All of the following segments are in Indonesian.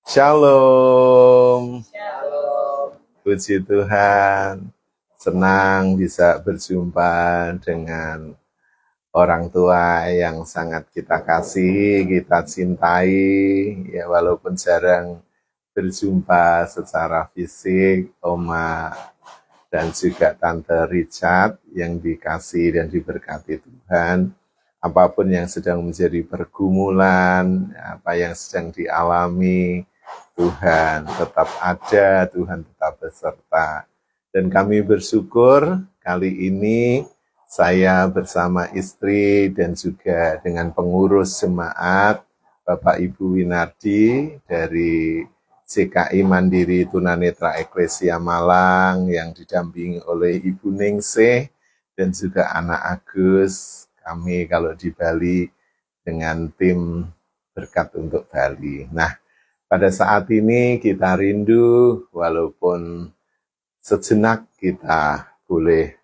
Shalom, Shalom. puji Tuhan. Senang bisa berjumpa dengan orang tua yang sangat kita kasih, kita cintai, ya walaupun jarang berjumpa secara fisik, Oma dan juga Tante Richard yang dikasih dan diberkati Tuhan. Apapun yang sedang menjadi pergumulan, apa yang sedang dialami, Tuhan tetap ada, Tuhan tetap beserta. Dan kami bersyukur kali ini saya bersama istri dan juga dengan pengurus jemaat, Bapak Ibu Winardi dari CKI Mandiri Tunanetra Eklesia Malang yang didampingi oleh Ibu Ningsih dan juga anak Agus. Kami kalau di Bali dengan tim berkat untuk Bali. Nah, pada saat ini kita rindu, walaupun sejenak kita boleh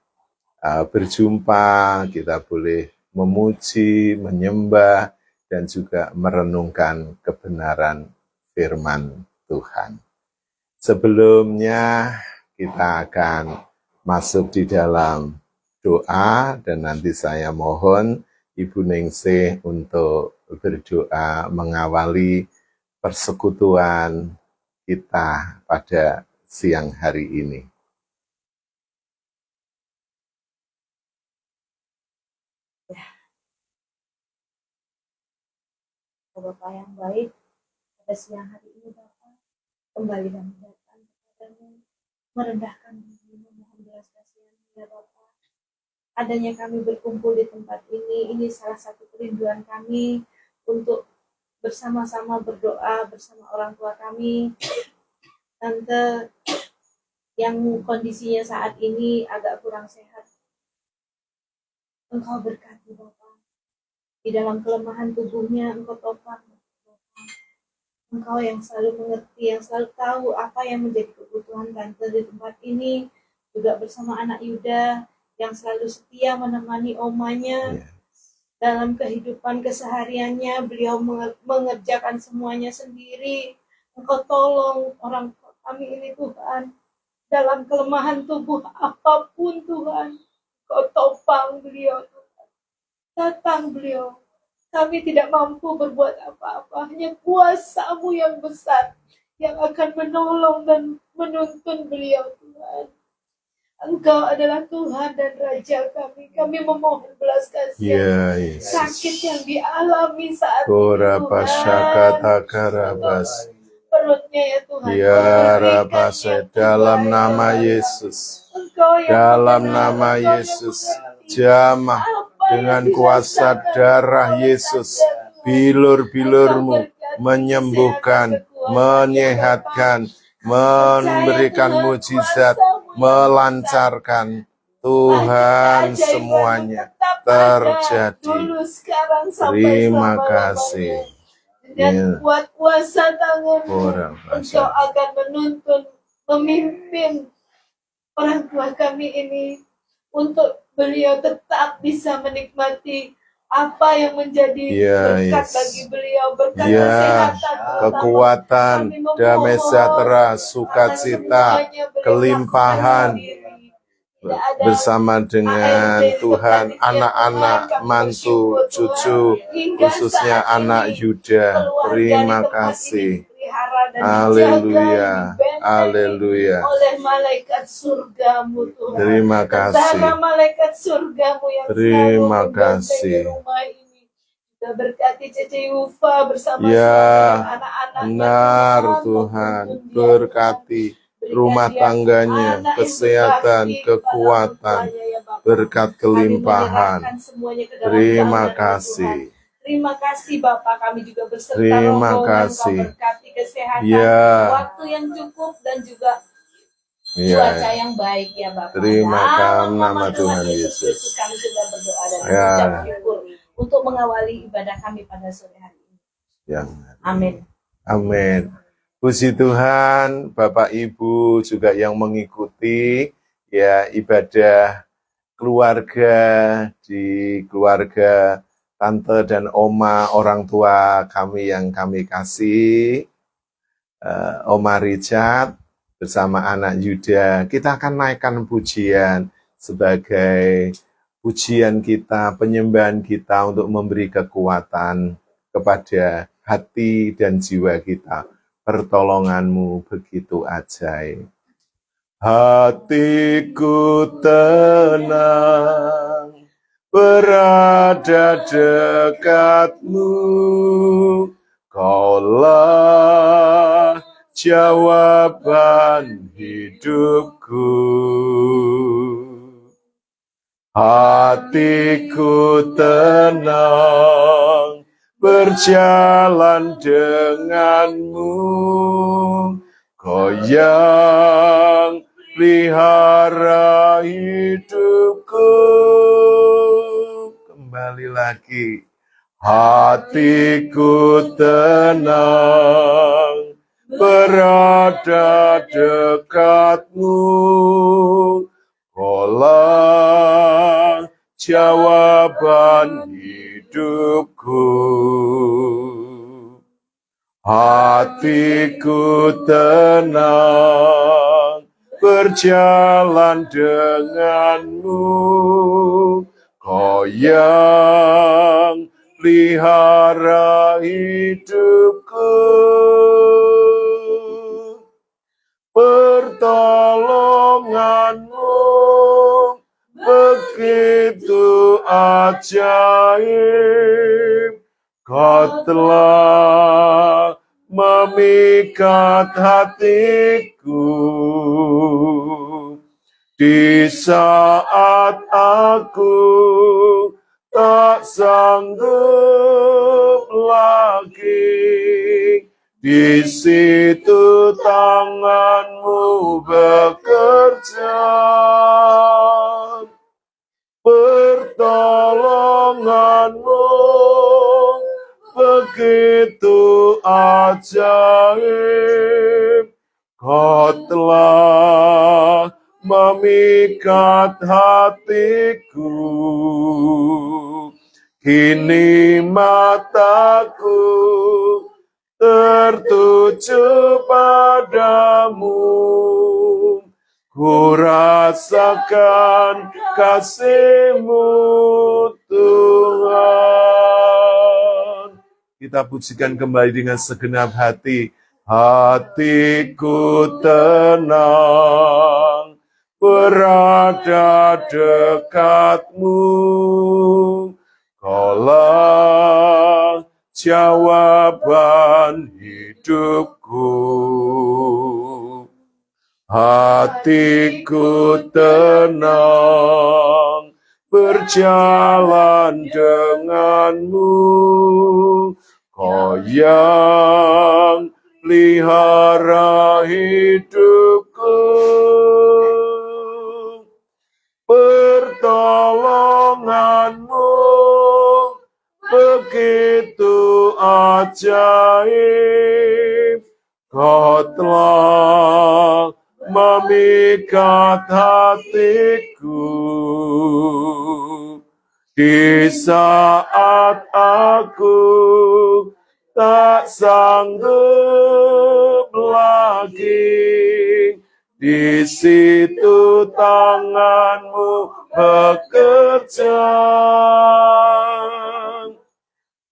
berjumpa, kita boleh memuji, menyembah, dan juga merenungkan kebenaran firman Tuhan. Sebelumnya kita akan masuk di dalam doa, dan nanti saya mohon Ibu Ningsih untuk berdoa mengawali persekutuan kita pada siang hari ini. Bapak yang baik, pada siang hari ini Bapak kembali kami datang kepadamu, merendahkan diri, memohon belas kasihan ya Bapak. Adanya kami berkumpul di tempat ini salah satu kerinduan kami untuk bersama-sama berdoa bersama orang tua kami, Tante yang kondisinya saat ini agak kurang sehat. Engkau berkati Bapak, di dalam kelemahan tubuhnya Engkau topang Bapak. Engkau yang selalu mengerti, yang selalu tahu apa yang menjadi kebutuhan Tante di tempat ini, juga bersama anak Yuda yang selalu setia menemani omanya dalam kehidupan kesehariannya. Beliau mengerjakan semuanya sendiri. Engkau tolong orang kami ini Tuhan, dalam kelemahan tubuh apapun Tuhan, Engkau topang beliau Tuhan. Datang beliau. Kami tidak mampu berbuat apa-apa, hanya kuasa-Mu yang besar yang akan menolong dan menuntun beliau Tuhan. Engkau adalah Tuhan dan Raja kami. Kami memohon belas kasihan. Sakit yang dialami saat ini Tuhan. Perutnya ya Tuhan. Ya Rabase, dalam nama Yesus. Dalam nama Yesus. Jamah dengan kuasa darah Yesus. Bilur-bilur-Mu menyembuhkan, menyehatkan, memberikan mujizat, melancarkan. Tuhan, semuanya terjadi. Terima kasih. Dan kuat kuasa tangan-Mu, Engkau akan menuntun, memimpin orang tua kami ini untuk beliau tetap bisa menikmati apa yang menjadi berkat bagi beliau, berkat kesehatan, kekuatan, damai sejahtera, sukacita, kelimpahan, bersama dengan Tuhan, anak-anak, mantu, cucu, khususnya anak Yuda. Terima kasih. Haleluya, haleluya. Oleh malaikat surga-Mu Tuhan. Terima kasih. Malaikat surga-Mu yang terima kasih. Rumah ini. Kita berkati Cece Yufa bersama anak-anak. Benar Tuhan, berkati rumah tangganya, kesehatan, kekuatan, berkat kelimpahan. Terima kasih. Terima kasih Bapak, kami juga berserta Terima kasih. Berkati kesehatan, waktu yang cukup dan juga cuaca yang baik ya Bapak. Terima kasih nama Tuhan Yesus. Kami sudah berdoa dan mengucap syukur untuk mengawali ibadah kami pada sore hari ini. Amin. Amin. Puji Tuhan, Bapak Ibu juga yang mengikuti ya ibadah keluarga di keluarga Tante dan Oma, orang tua kami yang kami kasih. Oma Richard bersama anak Yuda, kita akan naikkan pujian sebagai pujian kita, penyembahan kita untuk memberi kekuatan kepada hati dan jiwa kita. Pertolonganmu begitu ajaib. Hatiku tenang, berada dekatmu, Kaulah jawaban hidupku. Hatiku tenang, berjalan denganmu, Kau yang pelihara hidupku. Kembali lagi. Hatiku tenang, berada dekatmu, Kaulah jawaban hidupku. Hatiku tenang, berjalan denganmu, Kau yang pelihara hidupku. Pertolonganmu begitu ajaib, Kau telah memikat hatiku. Di saat aku tak sanggup lagi, di situ tanganmu bekerja. Pertolonganmu begitu ajaib, Kau telah memikat hatiku. Kini mataku tertuju padamu, ku rasakan kasih-Mu Tuhan. Kita pujikan kembali dengan segenap hati. Hatiku tenang, berada dekatmu, Kaulah jawaban hidupku. Hatiku tenang, berjalan denganmu, Kau yang pelihara hidupku. Pertolonganmu begitu ajaib, Kau telah memikat hatiku. Di saat aku tak sanggup lagi, di situ tanganmu bekerja.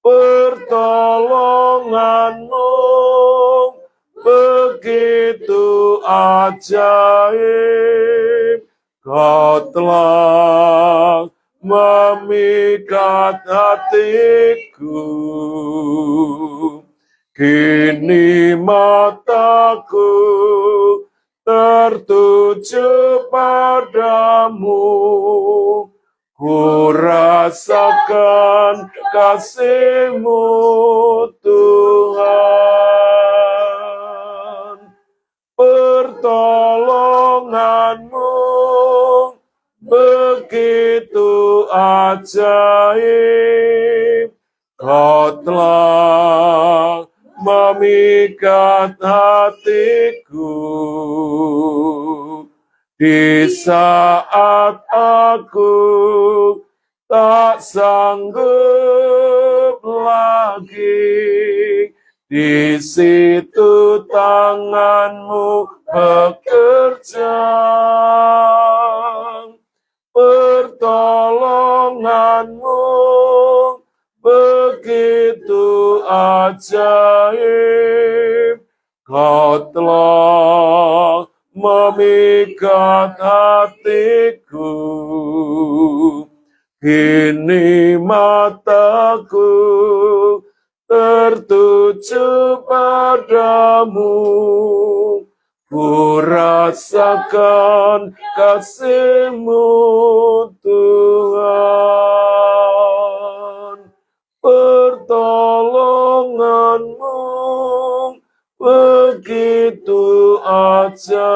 Pertolonganmu begitu ajaib, Kau telah memikat hatiku. Kini mataku tertuju padamu, ku rasakan kasih-Mu Tuhan. Pertolonganmu begitu ajaib, Kau telah memikat hatiku. Di saat aku tak sanggup lagi, di situ tanganmu bekerja, pertolonganmu begitu ajaib. Kau telah memikat hatiku, kini mataku tertuju padamu. Ku rasakan kasih-Mu Tuhan, pertolongan-Mu begitu ajaib.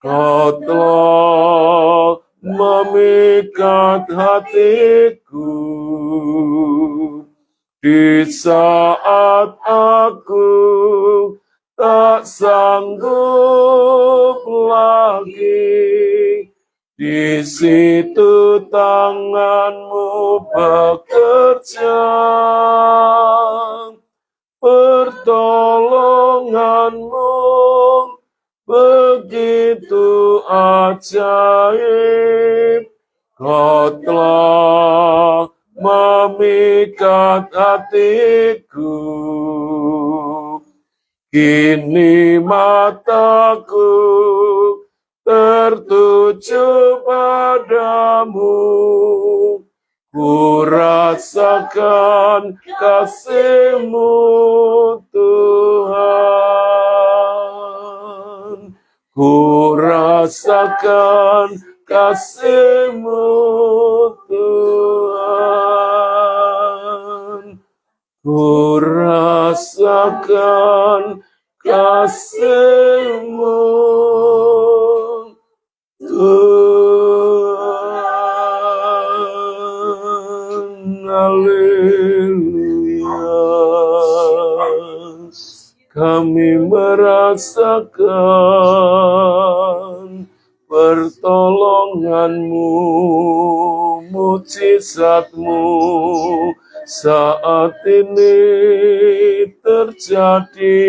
Kau telah memikat hatiku di saat aku tak sanggup lagi. Di situ tangan-Mu bekerja, pertolongan-Mu begitu ajaib. Kau telah memikat hatiku, kini mataku tertuju padamu. Ku rasakan kasih-Mu Tuhan, ku rasakan kasih-Mu Tuhan, ku rasakan kasih-Mu Tuhan. Haleluya. Kami merasakan pertolongan-Mu, mujizat-Mu saat ini terjadi,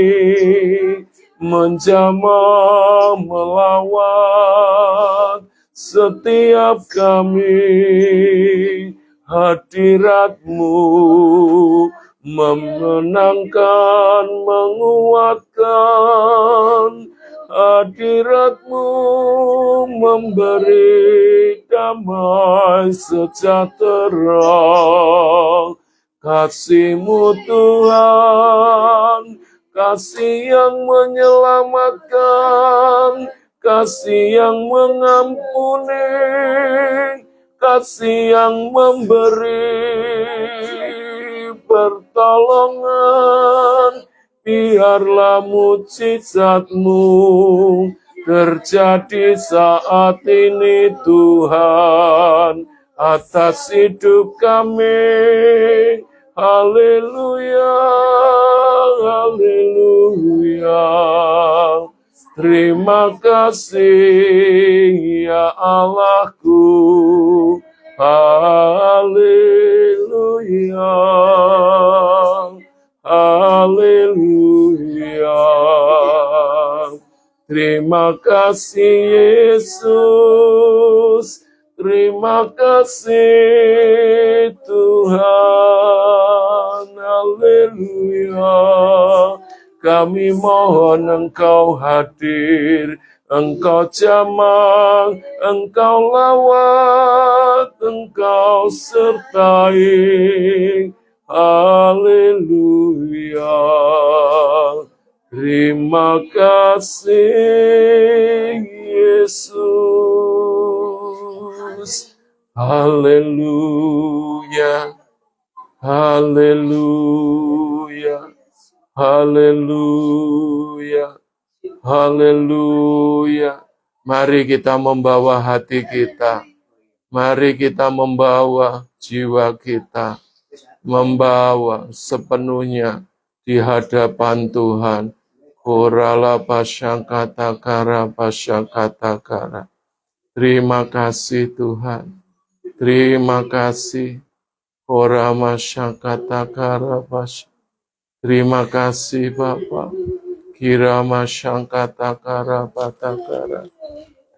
menjamah melawat setiap kami. Hadirat-Mu memenangkan, menguatkan. Hadirat-Mu memberi damai sejahtera. Kasih-Mu Tuhan, kasih yang menyelamatkan, kasih yang mengampuni, kasih yang memberi pertolongan. Biarlah mujizat-Mu terjadi saat ini Tuhan, atas hidup kami. Haleluya, haleluya. Terima kasih ya Allahku. Haleluya, haleluya. Terima kasih Yesus, terima kasih Tuhan. Haleluya. Kami mohon Engkau hadir, Engkau jamah, Engkau lawat, Engkau sertai. Haleluya. Terima kasih Yesus. Haleluya. Haleluya. Haleluya. Haleluya. Mari kita membawa hati kita. Mari kita membawa jiwa kita. Membawa sepenuhnya di hadapan Tuhan. Korala pasyakata kara pasyakata kara. Terima kasih Tuhan. Terima kasih. Korama syakata kara pasyakata. Terima kasih Bapa. Kirama Sangkatakara Patakara.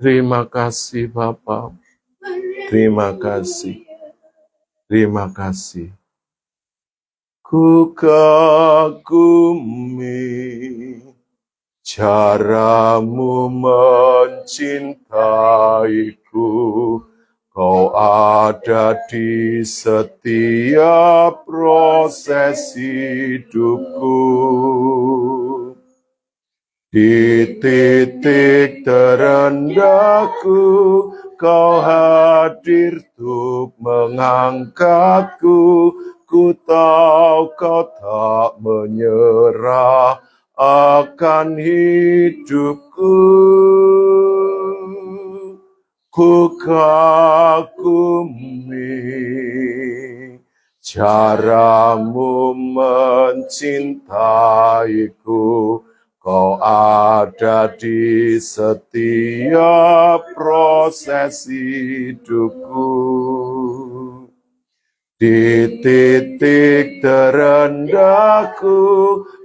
Terima kasih Bapa. Terima kasih. Terima kasih. Ku kagumi caramu mencintaiku. Kau ada di setiap proses hidupku. Di titik terendahku, kau hadir untuk mengangkatku. Ku tahu kau tak menyerah akan hidupku. Ku kagumi caramu mencintaiku. Kau ada di setiap proses hidupku. Di titik terendahku,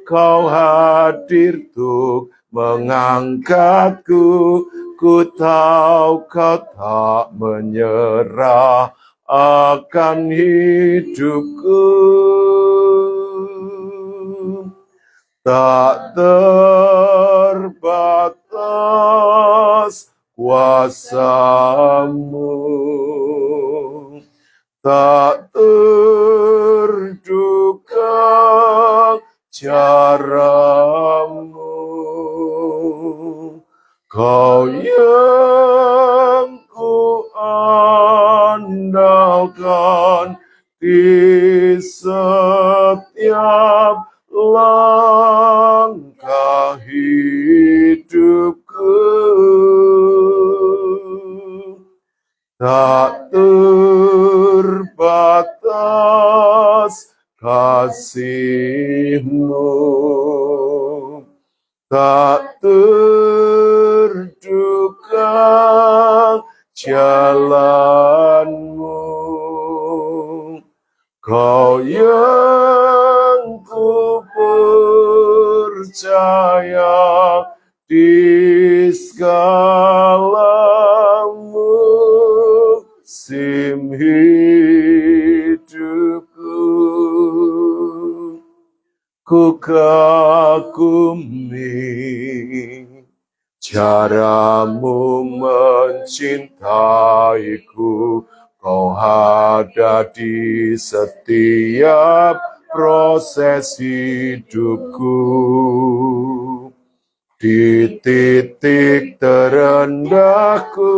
kau hadir untuk mengangkatku. Ku tahu kau tak menyerah akan hidupku. Tak terbatas kuasamu, tak terduga caramu. Kau yang ku andalkan di setiap langkah hidupku. Tak terbatas kasih-Mu, tak terduga jalan-Mu. Kau yang ku percaya di segala musim hidupku. Ku kagumi caramu mencintaiku. Kau ada di setiap proses hidupku. Di titik terendahku,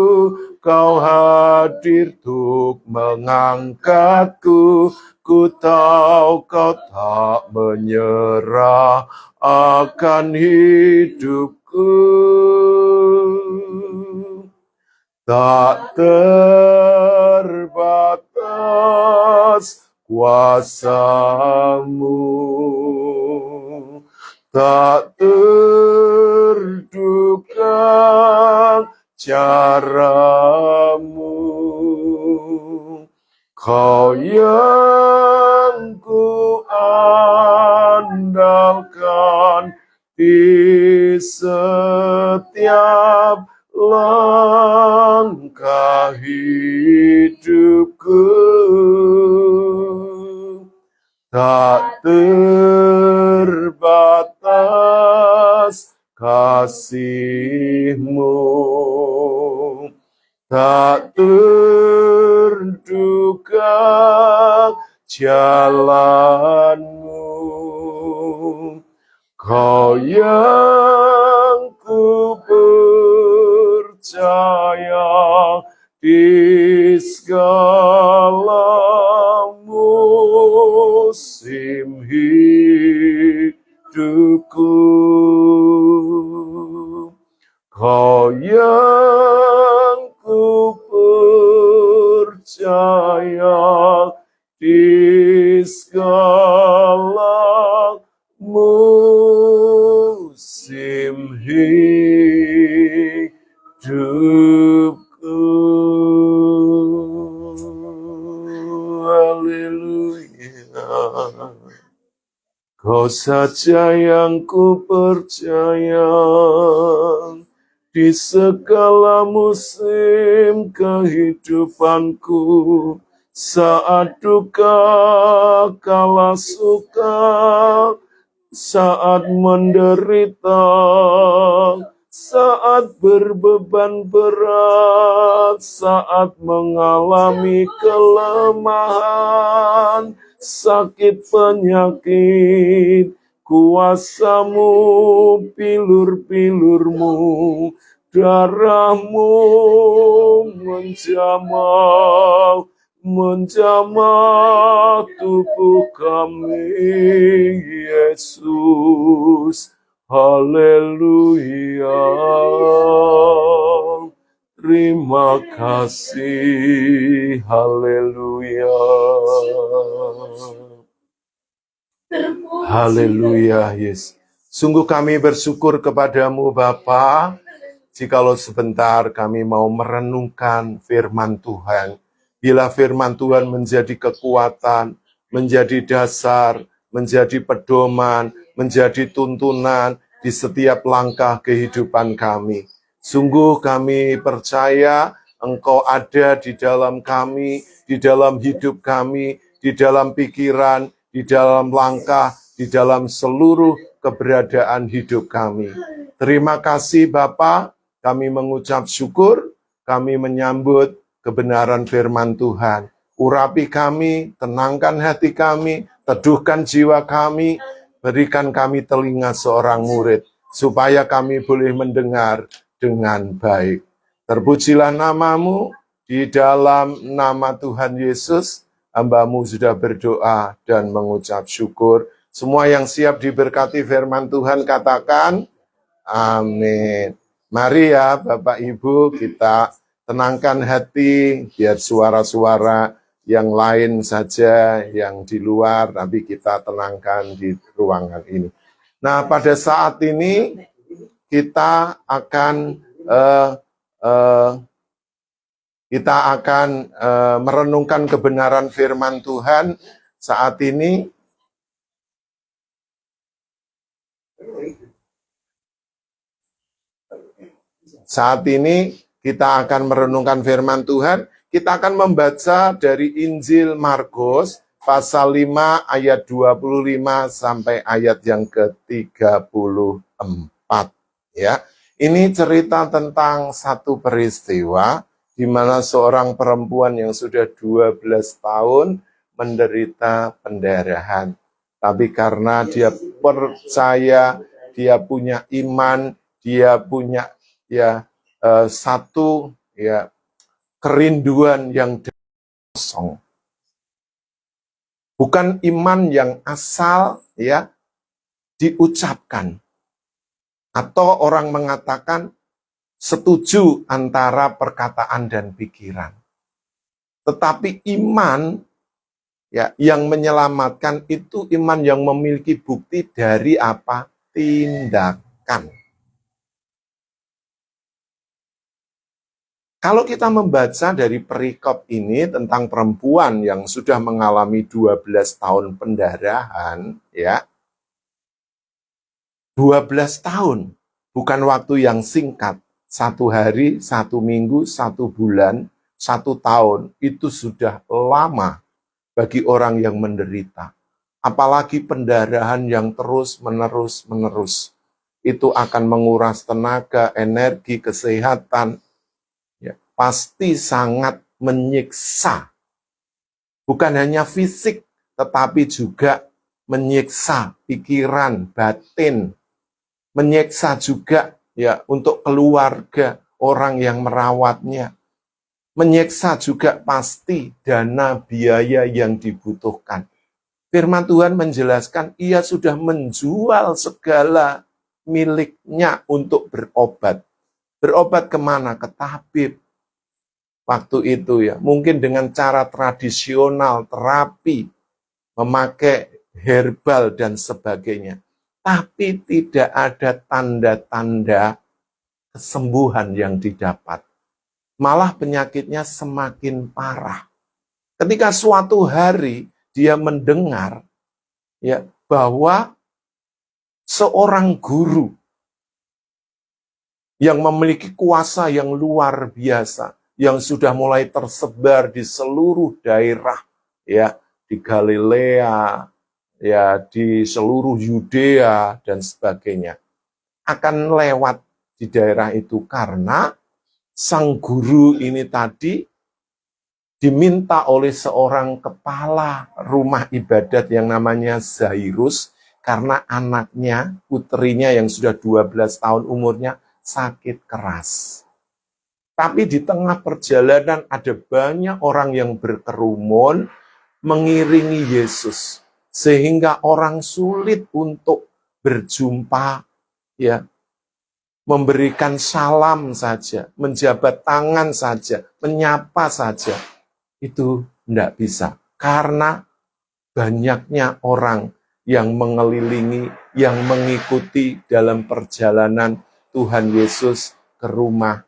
kau hadir untuk mengangkatku. Ku tahu kau tak menyerah akan hidupku. Tak terbatas kuasa-Mu, tak terduga caramu. Kau yang ku andalkan di setiap langkah hidupku. Tak terbatas kasih-Mu, tak terduga jalan-Mu. Kau yang ku percaya di segala musim hidupku. Kau yang ku percaya di segala musim hidupku. Haleluya. Kau Kau saja yang ku percaya di segala musim kehidupanku, saat duka, kala suka, saat menderita, saat berbeban berat, saat mengalami kelemahan, sakit penyakit, kuasamu, pilur-pilurmu, darahmu menjamah tubuh kami, Yesus. Haleluya. Terima kasih. Haleluya. Haleluya, Yesus. Sungguh kami bersyukur kepadamu, Bapa. Jikalau sebentar kami mau merenungkan firman Tuhan. Bila firman Tuhan menjadi kekuatan, menjadi dasar, menjadi pedoman, menjadi tuntunan di setiap langkah kehidupan kami. Sungguh kami percaya Engkau ada di dalam kami, di dalam hidup kami, di dalam pikiran, di dalam langkah, di dalam seluruh keberadaan hidup kami. Terima kasih Bapa, kami mengucap syukur, kami menyambut kebenaran firman Tuhan. Urapi kami, tenangkan hati kami, teduhkan jiwa kami, berikan kami telinga seorang murid, supaya kami boleh mendengar dengan baik. Terpujilah namamu, di dalam nama Tuhan Yesus, hamba-Mu sudah berdoa dan mengucap syukur. Semua yang siap diberkati firman Tuhan katakan, amin. Mari ya Bapak Ibu, kita tenangkan hati, biar suara-suara yang lain saja, yang di luar, tapi kita tenangkan di ruangan ini. Nah, pada saat ini kita akan merenungkan kebenaran firman Tuhan. Saat ini kita akan merenungkan firman Tuhan. Kita akan membaca dari Injil Markus pasal 5 ayat 25 sampai ayat yang ke-34 ya. Ini cerita tentang satu peristiwa di mana seorang perempuan yang sudah 12 tahun menderita pendarahan. Tapi karena dia percaya, dia punya iman, dia punya satu kerinduan yang kosong. Bukan iman yang asal diucapkan. Atau orang mengatakan setuju antara perkataan dan pikiran. Tetapi iman yang menyelamatkan itu iman yang memiliki bukti dari apa? Tindakan. Kalau kita membaca dari perikop ini tentang perempuan yang sudah mengalami 12 tahun pendarahan, 12 tahun, bukan waktu yang singkat. 1 hari, 1 minggu, 1 bulan, 1 tahun, itu sudah lama bagi orang yang menderita. Apalagi pendarahan yang terus-menerus. Itu akan menguras tenaga, energi, kesehatan. Pasti sangat menyiksa. Bukan hanya fisik, tetapi juga menyiksa pikiran, batin. Menyiksa juga untuk keluarga, orang yang merawatnya. Menyiksa juga pasti dana biaya yang dibutuhkan. Firman Tuhan menjelaskan ia sudah menjual segala miliknya untuk berobat. Berobat kemana? Ke tabib. Waktu itu mungkin dengan cara tradisional, terapi, memakai herbal dan sebagainya. Tapi tidak ada tanda-tanda kesembuhan yang didapat. Malah penyakitnya semakin parah. Ketika suatu hari dia mendengar bahwa seorang guru yang memiliki kuasa yang luar biasa, yang sudah mulai tersebar di seluruh daerah, ya, di Galilea, ya, di seluruh Yudea dan sebagainya, akan lewat di daerah itu karena sang guru ini tadi diminta oleh seorang kepala rumah ibadat yang namanya Zairus, karena anaknya, putrinya yang sudah 12 tahun umurnya, sakit keras. Tapi di tengah perjalanan ada banyak orang yang berkerumun mengiringi Yesus, sehingga orang sulit untuk berjumpa, ya, memberikan salam saja, menjabat tangan saja, menyapa saja, itu tidak bisa. Karena banyaknya orang yang mengelilingi, yang mengikuti dalam perjalanan Tuhan Yesus ke rumah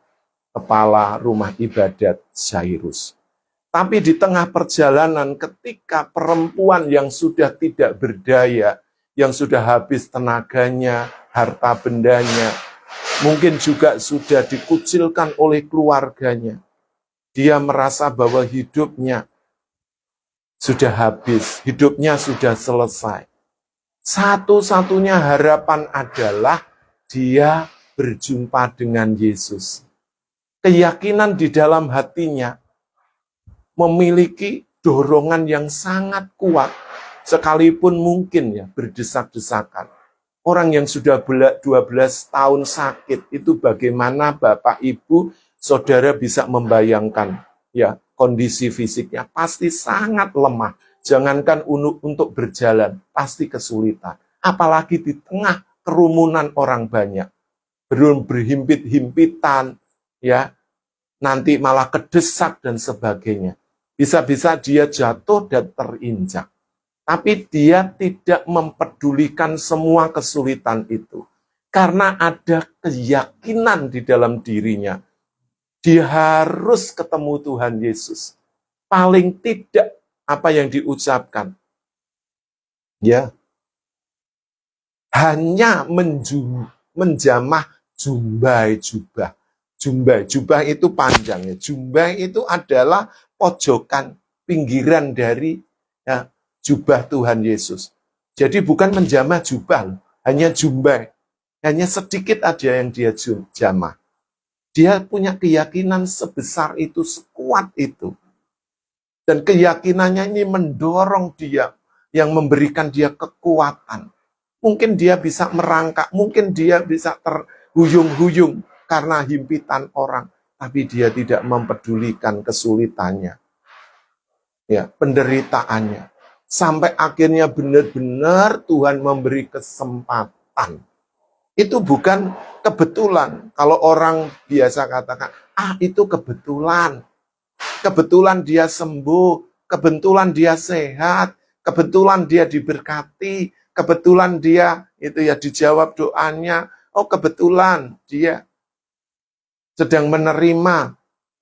kepala rumah ibadat Zairus. Tapi di tengah perjalanan, ketika perempuan yang sudah tidak berdaya, yang sudah habis tenaganya, harta bendanya, mungkin juga sudah dikucilkan oleh keluarganya, dia merasa bahwa hidupnya sudah habis, hidupnya sudah selesai. Satu-satunya harapan adalah dia berjumpa dengan Yesus. Keyakinan di dalam hatinya memiliki dorongan yang sangat kuat, sekalipun mungkin ya berdesak-desakan. Orang yang sudah 12 tahun sakit itu, bagaimana Bapak Ibu Saudara bisa membayangkan ya, kondisi fisiknya pasti sangat lemah. Jangankan untuk berjalan, pasti kesulitan. Apalagi di tengah kerumunan orang banyak. Belum berhimpit-himpitan, ya, nanti malah kedesak dan sebagainya. Bisa-bisa dia jatuh dan terinjak. Tapi dia tidak mempedulikan semua kesulitan itu. Karena ada keyakinan di dalam dirinya. Dia harus ketemu Tuhan Yesus. Paling tidak apa yang diucapkan, ya, hanya menjamah jumbai jubah. Jubah itu panjangnya. Jubah itu adalah pojokan, pinggiran dari ya, jubah Tuhan Yesus. Jadi bukan menjamah jubah, hanya jumbai. Hanya sedikit aja yang dia jamah. Dia punya keyakinan sebesar itu, sekuat itu. Dan keyakinannya ini mendorong dia, yang memberikan dia kekuatan. Mungkin dia bisa merangkak, mungkin dia bisa terhuyung-huyung karena himpitan orang. Tapi dia tidak mempedulikan kesulitannya, ya, penderitaannya. Sampai akhirnya benar-benar Tuhan memberi kesempatan. Itu bukan kebetulan. Kalau orang biasa katakan, itu kebetulan. Kebetulan dia sembuh, kebetulan dia sehat, kebetulan dia diberkati, kebetulan dia itu ya dijawab doanya. Oh, kebetulan dia sedang menerima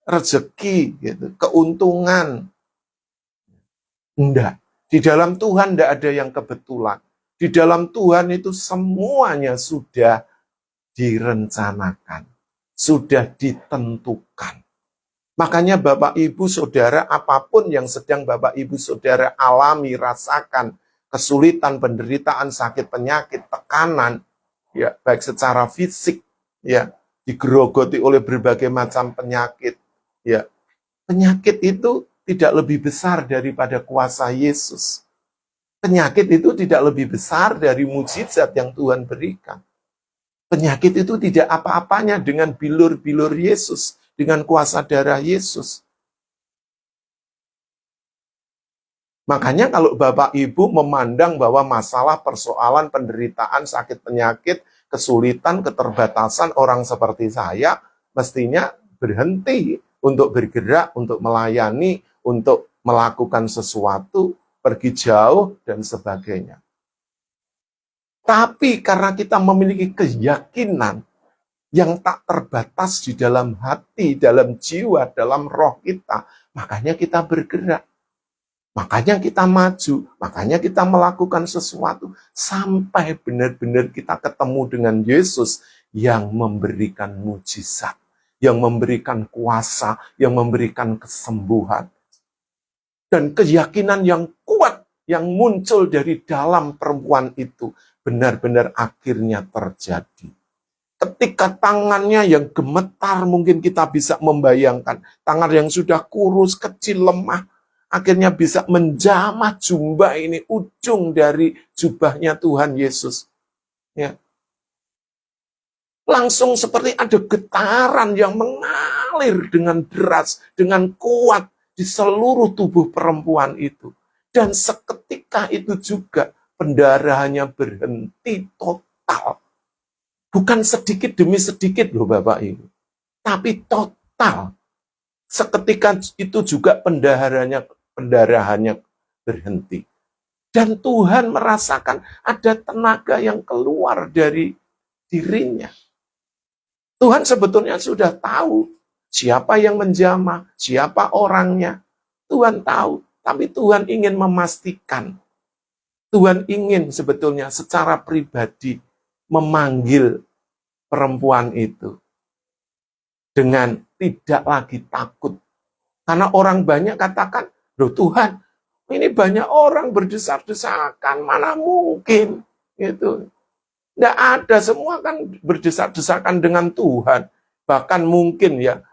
rezeki, gitu, keuntungan. Enggak. Di dalam Tuhan enggak ada yang kebetulan. Di dalam Tuhan itu semuanya sudah direncanakan, sudah ditentukan. Makanya Bapak Ibu Saudara, apapun yang sedang Bapak Ibu Saudara alami, rasakan, kesulitan, penderitaan, sakit, penyakit, tekanan, ya, baik secara fisik, ya, digerogoti oleh berbagai macam penyakit, ya. Penyakit itu tidak lebih besar daripada kuasa Yesus. Penyakit itu tidak lebih besar dari mujizat yang Tuhan berikan. Penyakit itu tidak apa-apanya dengan bilur-bilur Yesus, dengan kuasa darah Yesus. Makanya kalau Bapak Ibu memandang bahwa masalah, persoalan, penderitaan, sakit penyakit, kesulitan, keterbatasan orang seperti saya, mestinya berhenti untuk bergerak, untuk melayani, untuk melakukan sesuatu, pergi jauh, dan sebagainya. Tapi karena kita memiliki keyakinan yang tak terbatas di dalam hati, dalam jiwa, dalam roh kita, makanya kita bergerak. Makanya kita maju, makanya kita melakukan sesuatu sampai benar-benar kita ketemu dengan Yesus yang memberikan mujizat, yang memberikan kuasa, yang memberikan kesembuhan. Dan keyakinan yang kuat yang muncul dari dalam perempuan itu benar-benar akhirnya terjadi. Ketika tangannya yang gemetar, mungkin kita bisa membayangkan tangan yang sudah kurus, kecil, lemah, akhirnya bisa menjamah jubah ini, ujung dari jubahnya Tuhan Yesus. Ya. Langsung seperti ada getaran yang mengalir dengan deras, dengan kuat di seluruh tubuh perempuan itu. Dan seketika itu juga pendarahannya berhenti total. Bukan sedikit demi sedikit loh Bapak Ibu, tapi total. Seketika itu juga pendarahannya berhenti. Dan Tuhan merasakan ada tenaga yang keluar dari dirinya. Tuhan sebetulnya sudah tahu siapa yang menjamah, siapa orangnya. Tuhan tahu, tapi Tuhan ingin memastikan. Tuhan ingin sebetulnya secara pribadi memanggil perempuan itu dengan tidak lagi takut. Karena orang banyak katakan, loh Tuhan, ini banyak orang berdesak-desakan, mana mungkin. Gitu. Tidak ada, semua kan berdesak-desakan dengan Tuhan. Bahkan mungkin ya,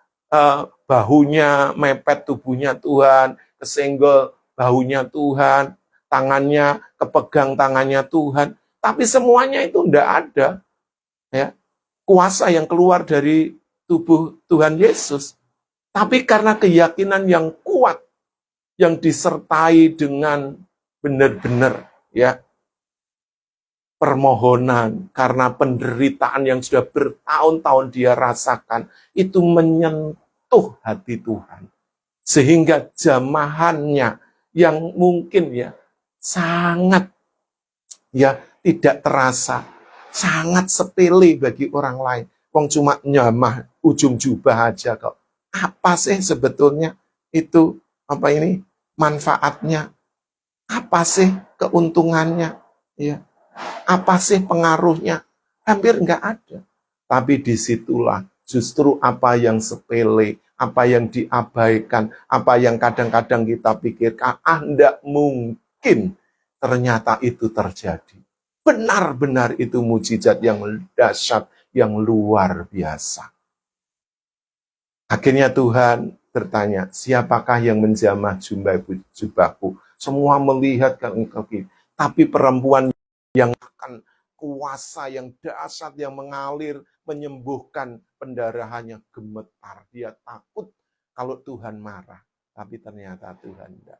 bahunya mepet tubuhnya Tuhan, kesenggol bahunya Tuhan, tangannya kepegang tangannya Tuhan. Tapi semuanya itu tidak ada. Ya, kuasa yang keluar dari tubuh Tuhan Yesus. Tapi karena keyakinan yang kuat, yang disertai dengan benar-benar ya permohonan, karena penderitaan yang sudah bertahun-tahun dia rasakan, itu menyentuh hati Tuhan. Sehingga jamahannya yang mungkin ya sangat ya tidak terasa, sangat sepele bagi orang lain. Wong cuma nyamah ujung jubah aja kok. Apa sih sebetulnya itu manfaatnya? Apa sih keuntungannya? Ya. Apa sih pengaruhnya? Hampir nggak ada. Tapi disitulah justru apa yang sepele, apa yang diabaikan, apa yang kadang-kadang kita pikirkan, enggak mungkin, ternyata itu terjadi. Benar-benar itu mujizat yang dahsyat, yang luar biasa. Akhirnya Tuhan bertanya, siapakah yang menjamah jubahku? Semua melihat ke engkau. Tapi perempuan yang akan kuasa yang dahsyat yang mengalir, menyembuhkan pendarahannya gemetar. Dia takut kalau Tuhan marah. Tapi ternyata Tuhan tidak.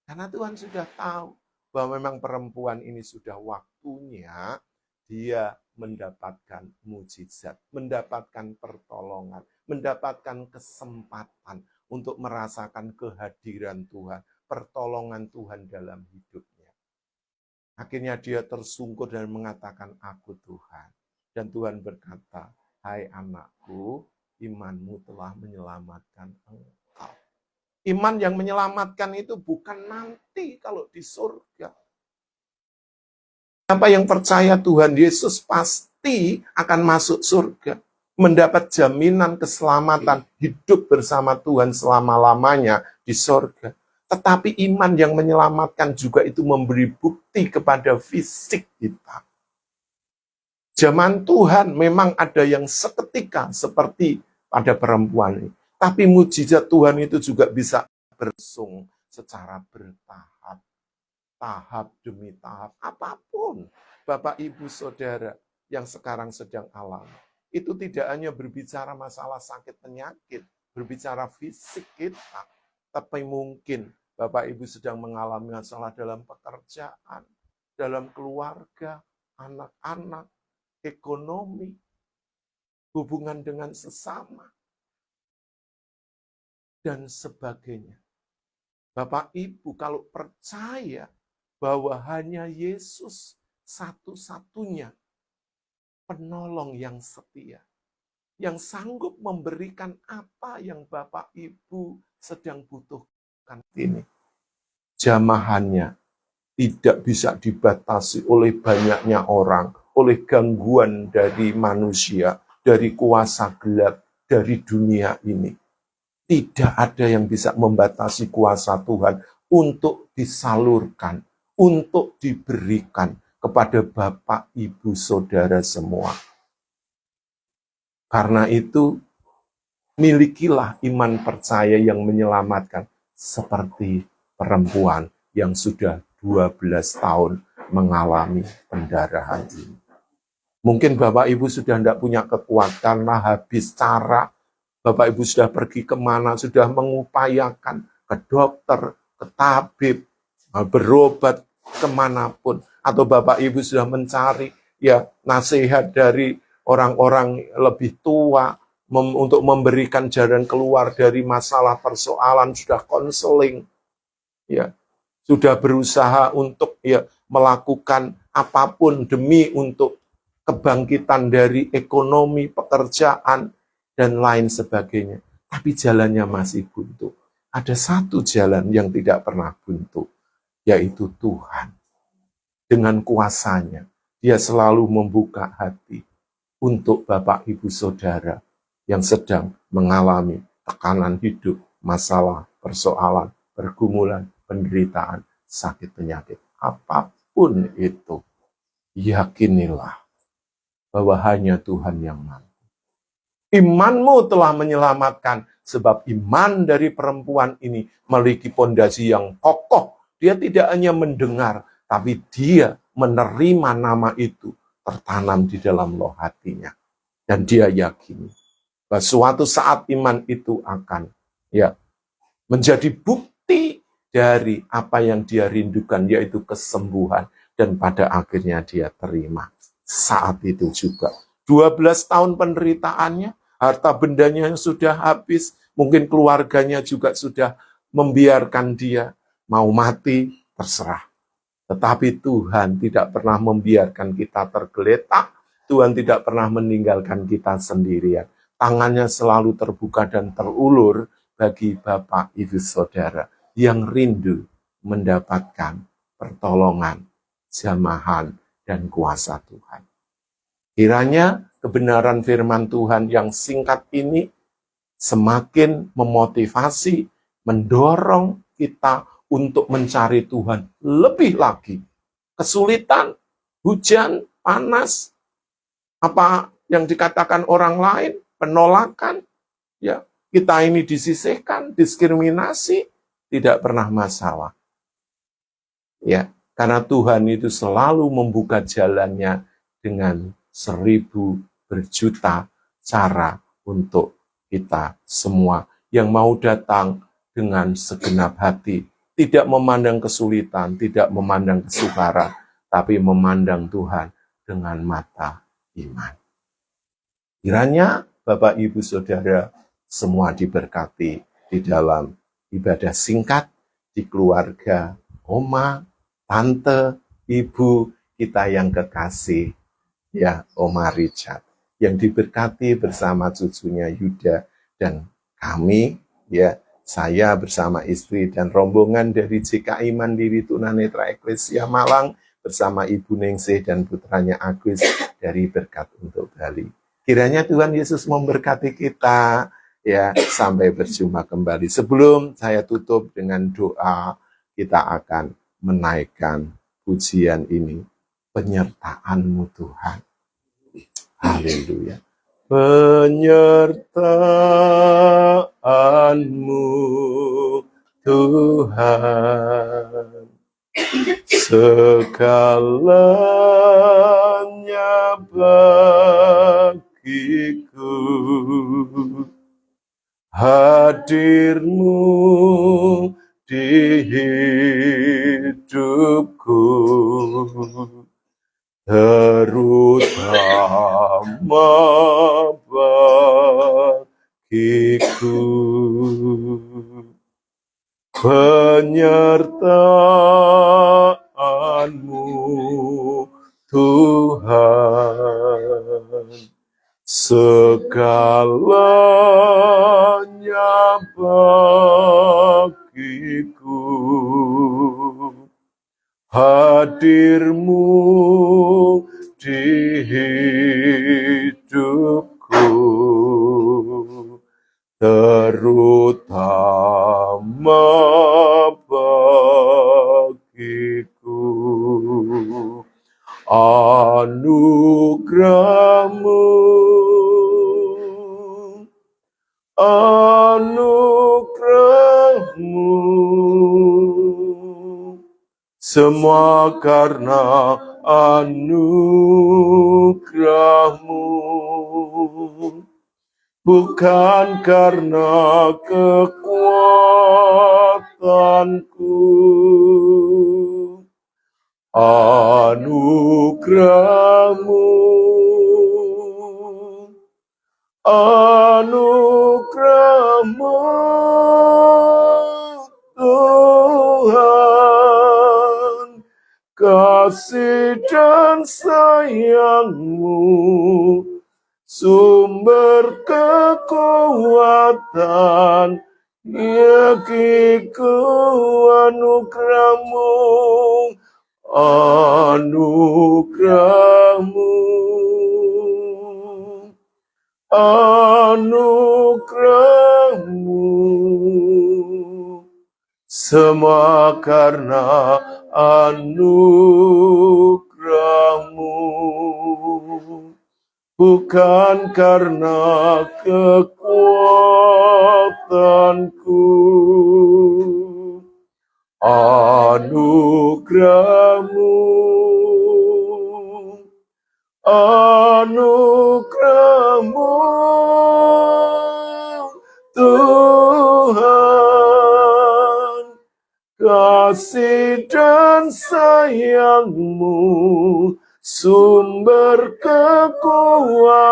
Karena Tuhan sudah tahu bahwa memang perempuan ini sudah waktunya dia mendapatkan mujizat, mendapatkan pertolongan, mendapatkan kesempatan untuk merasakan kehadiran Tuhan, pertolongan Tuhan dalam hidupnya. Akhirnya dia tersungkur dan mengatakan, aku Tuhan. Dan Tuhan berkata, hai anakku, imanmu telah menyelamatkan engkau. Iman yang menyelamatkan itu bukan nanti kalau di surga. Siapa yang percaya Tuhan Yesus pasti akan masuk surga. Mendapat jaminan keselamatan, hidup bersama Tuhan selama-lamanya di surga. Tetapi iman yang menyelamatkan juga itu memberi bukti kepada fisik kita. Zaman Tuhan memang ada yang seketika seperti pada perempuan ini. Tapi mujizat Tuhan itu juga bisa berlangsung secara bertahap. Tahap demi tahap. Apapun Bapak, Ibu, Saudara yang sekarang sedang alami. Itu tidak hanya berbicara masalah sakit penyakit, berbicara fisik kita. Tapi mungkin Bapak, Ibu sedang mengalami masalah dalam pekerjaan, dalam keluarga, anak-anak, ekonomi, hubungan dengan sesama, dan sebagainya. Bapak Ibu kalau percaya bahwa hanya Yesus satu-satunya penolong yang setia, yang sanggup memberikan apa yang Bapak Ibu sedang butuhkan ini. jamahannya tidak bisa dibatasi oleh banyaknya orang, oleh gangguan dari manusia, dari kuasa gelap, dari dunia ini. Tidak ada yang bisa membatasi kuasa Tuhan untuk disalurkan, untuk diberikan kepada Bapak, Ibu, Saudara semua. Karena itu, milikilah iman percaya yang menyelamatkan seperti perempuan yang sudah 12 tahun mengalami pendarahan ini. Mungkin Bapak Ibu sudah tidak punya kekuatan, habis cara. Bapak Ibu sudah pergi kemana, sudah mengupayakan ke dokter, ke tabib, berobat kemanapun. Atau Bapak Ibu sudah mencari nasihat dari orang-orang lebih tua untuk memberikan jalan keluar dari masalah persoalan, sudah konseling, sudah berusaha untuk melakukan apapun demi untuk kebangkitan dari ekonomi, pekerjaan, dan lain sebagainya. Tapi jalannya masih buntu. Ada satu jalan yang tidak pernah buntu, yaitu Tuhan. Dengan kuasanya, Dia selalu membuka hati untuk Bapak, Ibu, Saudara yang sedang mengalami tekanan hidup, masalah, persoalan, pergumulan, penderitaan, sakit, penyakit. Apapun itu, yakinilah bahwa hanya Tuhan yang mampu. Imanmu telah menyelamatkan, sebab iman dari perempuan ini memiliki pondasi yang kokoh. Dia tidak hanya mendengar, tapi dia menerima nama itu tertanam di dalam loh hatinya. Dan dia yakini bahwa suatu saat iman itu akan menjadi bukti dari apa yang dia rindukan, yaitu kesembuhan. Dan pada akhirnya dia terima. Saat itu juga 12 tahun penderitaannya, harta bendanya yang sudah habis, mungkin keluarganya juga sudah membiarkan dia mau mati, terserah. Tetapi Tuhan tidak pernah membiarkan kita tergeletak, Tuhan tidak pernah meninggalkan kita sendirian. Tangannya selalu terbuka dan terulur bagi Bapak, Ibu, Saudara yang rindu mendapatkan pertolongan, jamahan, dan kuasa Tuhan. Kiranya kebenaran firman Tuhan yang singkat ini semakin memotivasi, mendorong kita untuk mencari Tuhan lebih lagi. Kesulitan, hujan, panas, apa yang dikatakan orang lain, penolakan, kita ini disisihkan, diskriminasi, tidak pernah masalah. Karena Tuhan itu selalu membuka jalannya dengan 1000 berjuta cara untuk kita semua yang mau datang dengan segenap hati, tidak memandang kesulitan, tidak memandang kesukaran, tapi memandang Tuhan dengan mata iman. Kiranya Bapak, Ibu, Saudara semua diberkati di dalam ibadah singkat di keluarga, oma, tante, ibu kita yang kekasih, Oma Richard, yang diberkati bersama cucunya Yuda dan kami, saya bersama istri dan rombongan dari JKI Mandiri Tunanetra Eklesia Malang bersama Ibu Ningsih dan putranya Agus dari Berkat untuk Bali. Kiranya Tuhan Yesus memberkati kita, sampai berjumpa kembali. Sebelum saya tutup dengan doa, kita akan menaikkan pujian ini. Penyertaan-Mu Tuhan. Haleluya. Penyertaan-Mu Tuhan, segalanya bagiku. Hadir-Mu di hidupku, terutama bagiku. Penyertaan-Mu Tuhan, segalanya bagiku. hadirmu di hidupku, terutama bagiku. Anugerahmu, anugerahmu, semua karena anugerahmu, bukan karena kekuatanku. Anugerahmu, anugerahmu, Tuhan, kasih dan sayangmu, sumber kekuatan bagiku. Anugerahmu, anugerahmu, anugerahmu, semua karena anugerahmu, bukan karena kekuatanku. Anugerahmu, anugerahmu, Tuhan, kasih dan sayangmu, sumber kekuatan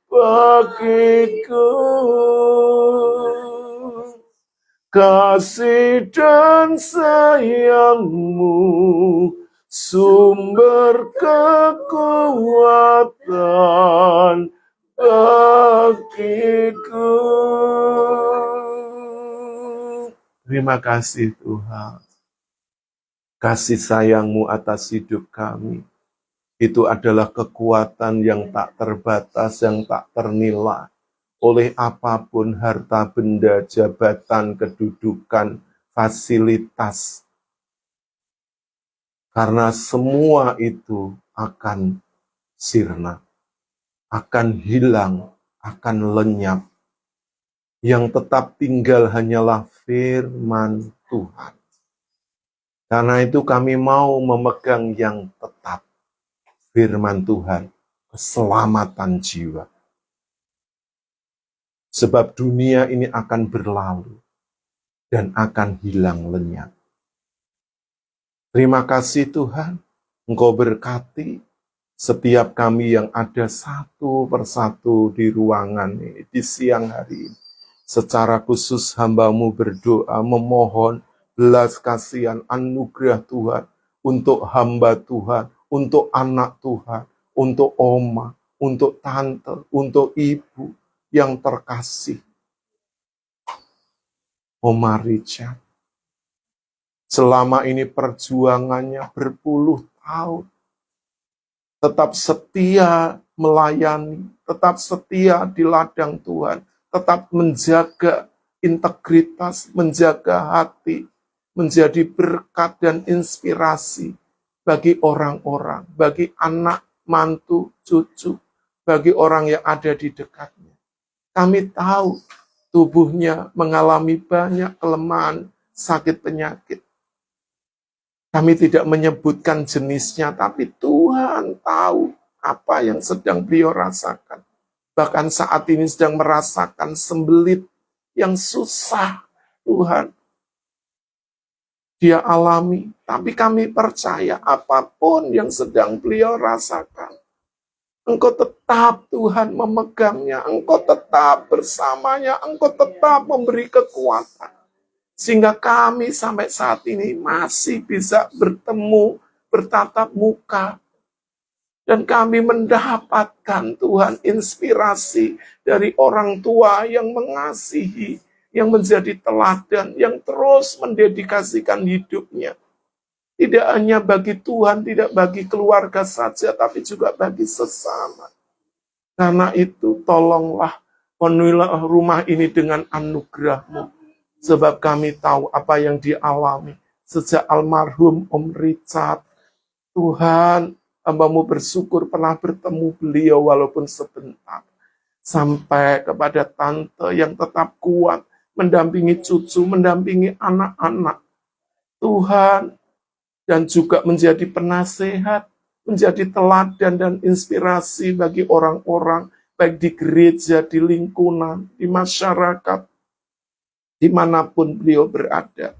bagiku. Kasih dan sayangmu, sumber kekuatan bagiku. Terima kasih Tuhan. Kasih sayangmu atas hidup kami, itu adalah kekuatan yang tak terbatas, yang tak ternilai oleh apapun, harta benda, jabatan, kedudukan, fasilitas. Karena semua itu akan sirna, akan hilang, akan lenyap. Yang tetap tinggal hanyalah firman Tuhan. Karena itu kami mau memegang yang tetap, firman Tuhan, keselamatan jiwa. Sebab dunia ini akan berlalu dan akan hilang lenyap. Terima kasih Tuhan, Engkau berkati setiap kami yang ada satu persatu di ruangan ini, di siang hari ini. Secara khusus hamba-Mu berdoa, memohon belas kasihan anugerah Tuhan untuk hamba Tuhan, untuk anak Tuhan, untuk oma, untuk tante, untuk ibu yang terkasih. Oma Richard, selama ini perjuangannya berpuluh tahun, tetap setia melayani, tetap setia di ladang Tuhan, tetap menjaga integritas, menjaga hati, menjadi berkat dan inspirasi bagi orang-orang, bagi anak, mantu, cucu, bagi orang yang ada di dekatnya. Kami tahu tubuhnya mengalami banyak kelemahan, sakit penyakit. Kami tidak menyebutkan jenisnya, tapi Tuhan tahu apa yang sedang beliau rasakan. Bahkan saat ini sedang merasakan sembelit yang susah, Tuhan. Dia alami, tapi kami percaya apapun yang sedang beliau rasakan, Engkau tetap Tuhan memegangnya, Engkau tetap bersamanya, Engkau tetap memberi kekuatan. Sehingga kami sampai saat ini masih bisa bertemu, bertatap muka. Dan kami mendapatkan Tuhan inspirasi dari orang tua yang mengasihi, yang menjadi teladan, yang terus mendedikasikan hidupnya Tidak hanya bagi Tuhan, tidak bagi keluarga saja, tapi juga bagi sesama. Karena itu tolonglah penuhilah rumah ini dengan anugerah-Mu. Sebab kami tahu apa yang dialami sejak almarhum Om Richard. Tuhan, hamba-Mu bersyukur pernah bertemu beliau walaupun sebentar. Sampai kepada tante yang tetap kuat, mendampingi cucu, mendampingi anak-anak. Tuhan, dan juga menjadi penasehat, menjadi teladan dan inspirasi bagi orang-orang, baik di gereja, di lingkungan, di masyarakat, dimanapun beliau berada.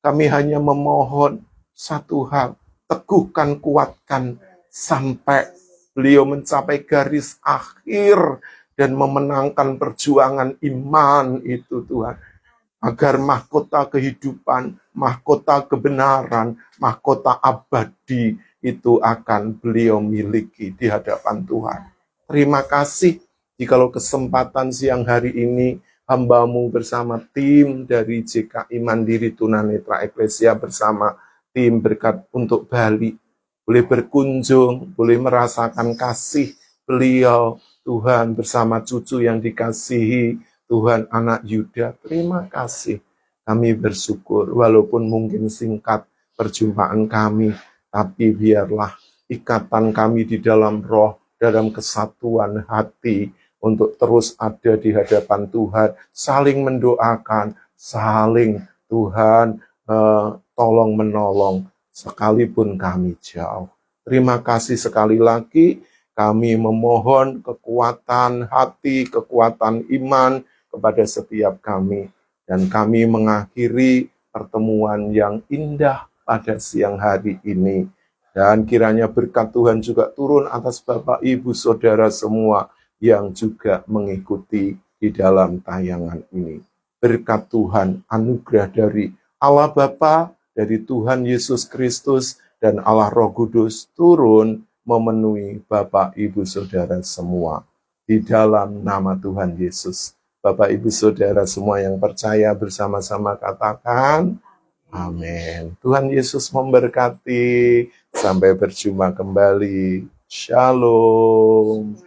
Kami hanya memohon satu hal, teguhkan, kuatkan, sampai beliau mencapai garis akhir dan memenangkan perjuangan iman itu Tuhan. Agar mahkota kehidupan, mahkota kebenaran, mahkota abadi itu akan beliau miliki di hadapan Tuhan. Terima kasih jikalau kesempatan siang hari ini hamba-Mu bersama tim dari JKI Mandiri Tunanetra Eklesia bersama tim berkat untuk Bali boleh berkunjung, boleh merasakan kasih beliau Tuhan bersama cucu yang dikasihi Tuhan anak Yuda. Terima kasih. Kami bersyukur walaupun mungkin singkat perjumpaan kami, tapi biarlah ikatan kami di dalam roh, dalam kesatuan hati untuk terus ada di hadapan Tuhan, saling mendoakan, saling Tuhan tolong menolong sekalipun kami jauh. Terima kasih sekali lagi. Kami memohon kekuatan hati, kekuatan iman kepada setiap kami. Dan kami mengakhiri pertemuan yang indah pada siang hari ini. Dan kiranya berkat Tuhan juga turun atas Bapak, Ibu, Saudara semua yang juga mengikuti di dalam tayangan ini. Berkat Tuhan, anugerah dari Allah Bapa, dari Tuhan Yesus Kristus, dan Allah Roh Kudus turun memenuhi Bapak, Ibu, Saudara semua. Di dalam nama Tuhan Yesus. Bapak, Ibu, Saudara semua yang percaya bersama-sama katakan, amin. Tuhan Yesus memberkati. Sampai berjumpa kembali. Shalom.